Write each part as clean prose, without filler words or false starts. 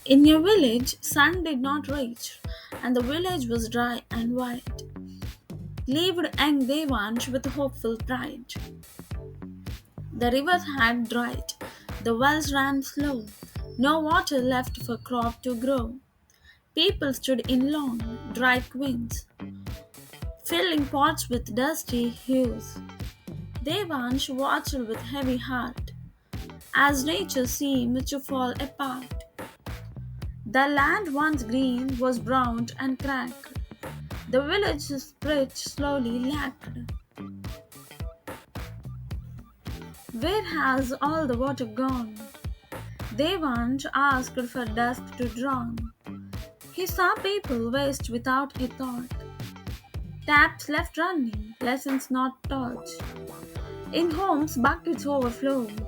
In a village, sun did not reach, and the village was dry and white. Lived young Devansh with hopeful pride. The rivers had dried, the wells ran slow, no water left for crop to grow. People stood in long, dry queens, filling pots with dusty hues. Devansh watched with heavy heart, as nature seemed to fall apart. The land once green was browned and cracked. The village's bridge slowly lacked. Where has all the water gone? Devansh asked for dusk to drown. He saw people waste without a thought. Taps left running, lessons not taught. In homes, buckets overflowed,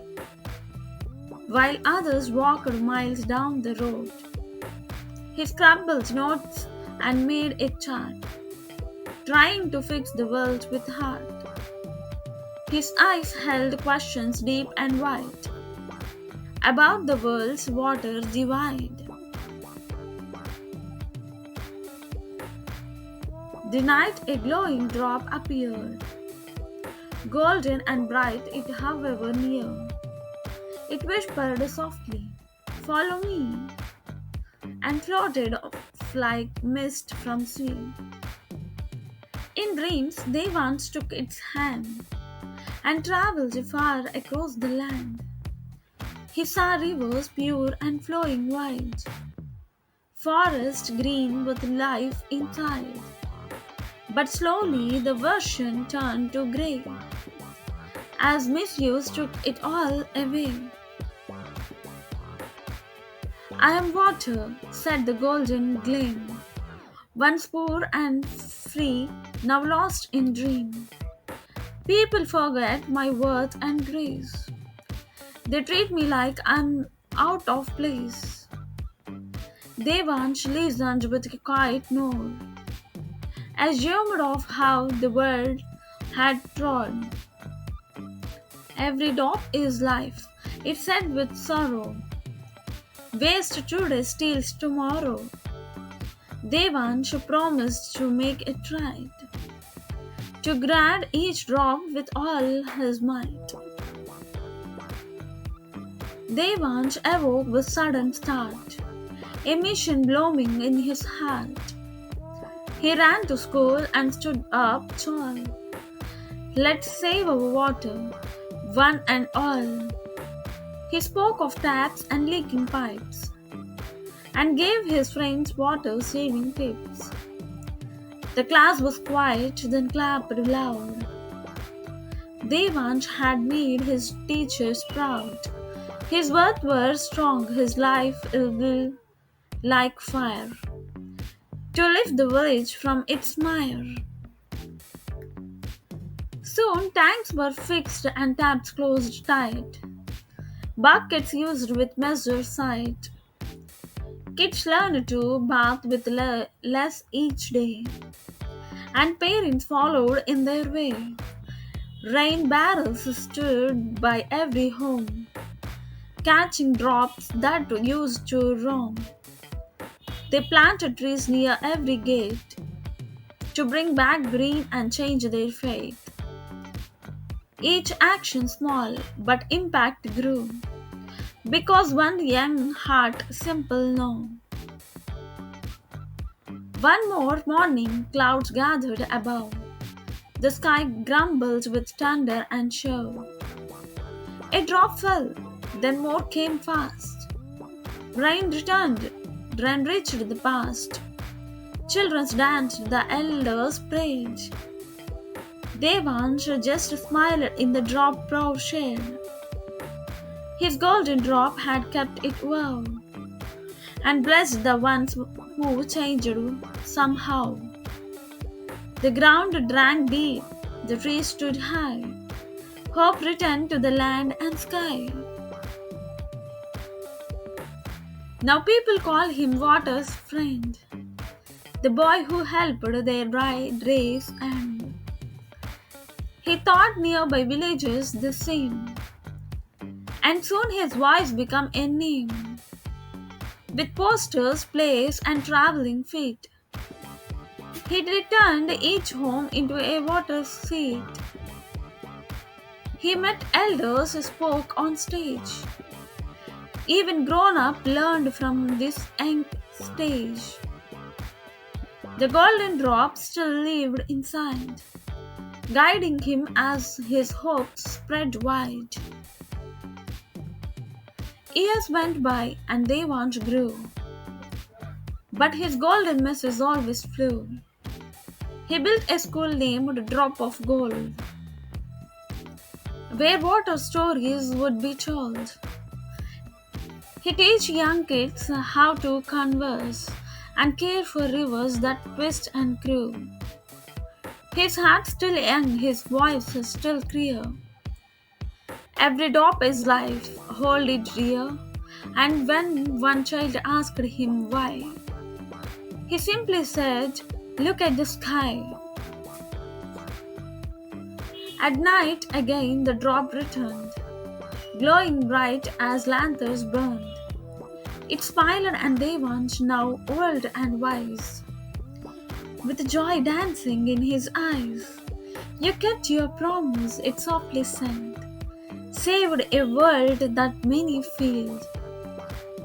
while others walked miles down the road. He scribbled notes and made a chart, trying to fix the world with heart. His eyes held questions deep and wide about the world's water divide. The night a glowing drop appeared, golden and bright it however near. It whispered softly, "Follow me," and floated off like mist from sea. In dreams, they once took its hand and traveled far across the land. He saw rivers pure and flowing wide, forests green with life inside. But slowly the version turned to grey, as misuse took it all away. "I am water," said the golden gleam, once poor and free, now lost in dream. People forget my worth and grace. They treat me like I'm out of place. Devansh listened with a quiet nod, assumed of how the world had trod. "Every drop is life," it said with sorrow. "Waste today steals tomorrow." Devansh promised to make it right, to guard each drop with all his might. Devansh awoke with sudden start, a mission blooming in his heart. He ran to school and stood up tall. "Let's save our water, one and all." He spoke of taps and leaking pipes, and gave his friends water-saving tips. The class was quiet, then clapped loud. Devansh had made his teachers proud. His words were strong, his life will like fire, to lift the village from its mire. Soon tanks were fixed and taps closed tight, buckets used with measured sight. Kids learned to bath with less each day, and parents followed in their way. Rain barrels stood by every home, catching drops that used to roam. They planted trees near every gate, to bring back green and change their fate. Each action small, but impact grew, because one young heart simple no. One more morning, clouds gathered above. The sky grumbled with thunder and show. A drop fell, then more came fast. Rain returned, rain reached the past. Children danced, the elders prayed. Devansh just smiled in the drop proud shade. His golden drop had kept it well, and blessed the ones who changed somehow. The ground drank deep, the trees stood high. Hope returned to the land and sky. Now people call him water's friend, the boy who helped their race end. He taught nearby villages the same, and soon his voice became a name. with posters, plays, and traveling feet. He returned each home into a water seat. He met elders who spoke on stage. Even grown up learned from this young stage. The golden drop still lived inside, guiding him as his hopes spread wide. Years went by and Devansh grew, but his golden message always flew. He built a school named Drop of Gold, where water stories would be told. He teach young kids how to converse and care for rivers that twist and grow. His heart still young, his voice is still clear. Every drop is life, hold it dear. And when one child asked him why, he simply said, "Look at the sky." At night again the drop returned, glowing bright as lanterns burned. It smiled and Devansh, now old and wise, with joy dancing in his eyes. "You kept your promise," it softly said, "saved a world that many failed."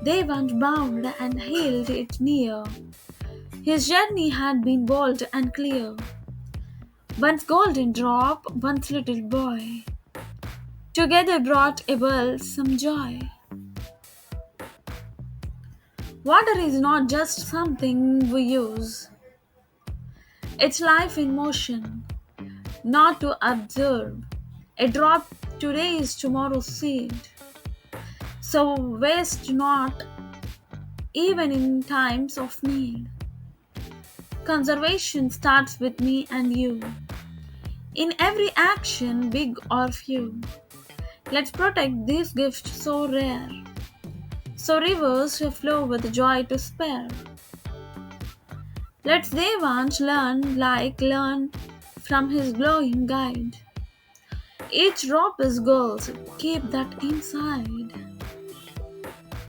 Devansh bowed and held it near. His journey had been bold and clear. Once golden drop, once little boy, together brought a world some joy. Water is not just something we use, it's life in motion, not to observe. A drop today is tomorrow's seed. So waste not, even in times of need. Conservation starts with me and you. In every action, big or few, let's protect this gift so rare, so rivers flow with joy to spare. Let's Devansh learn from his glowing guide. Each drop is gold, keep that inside.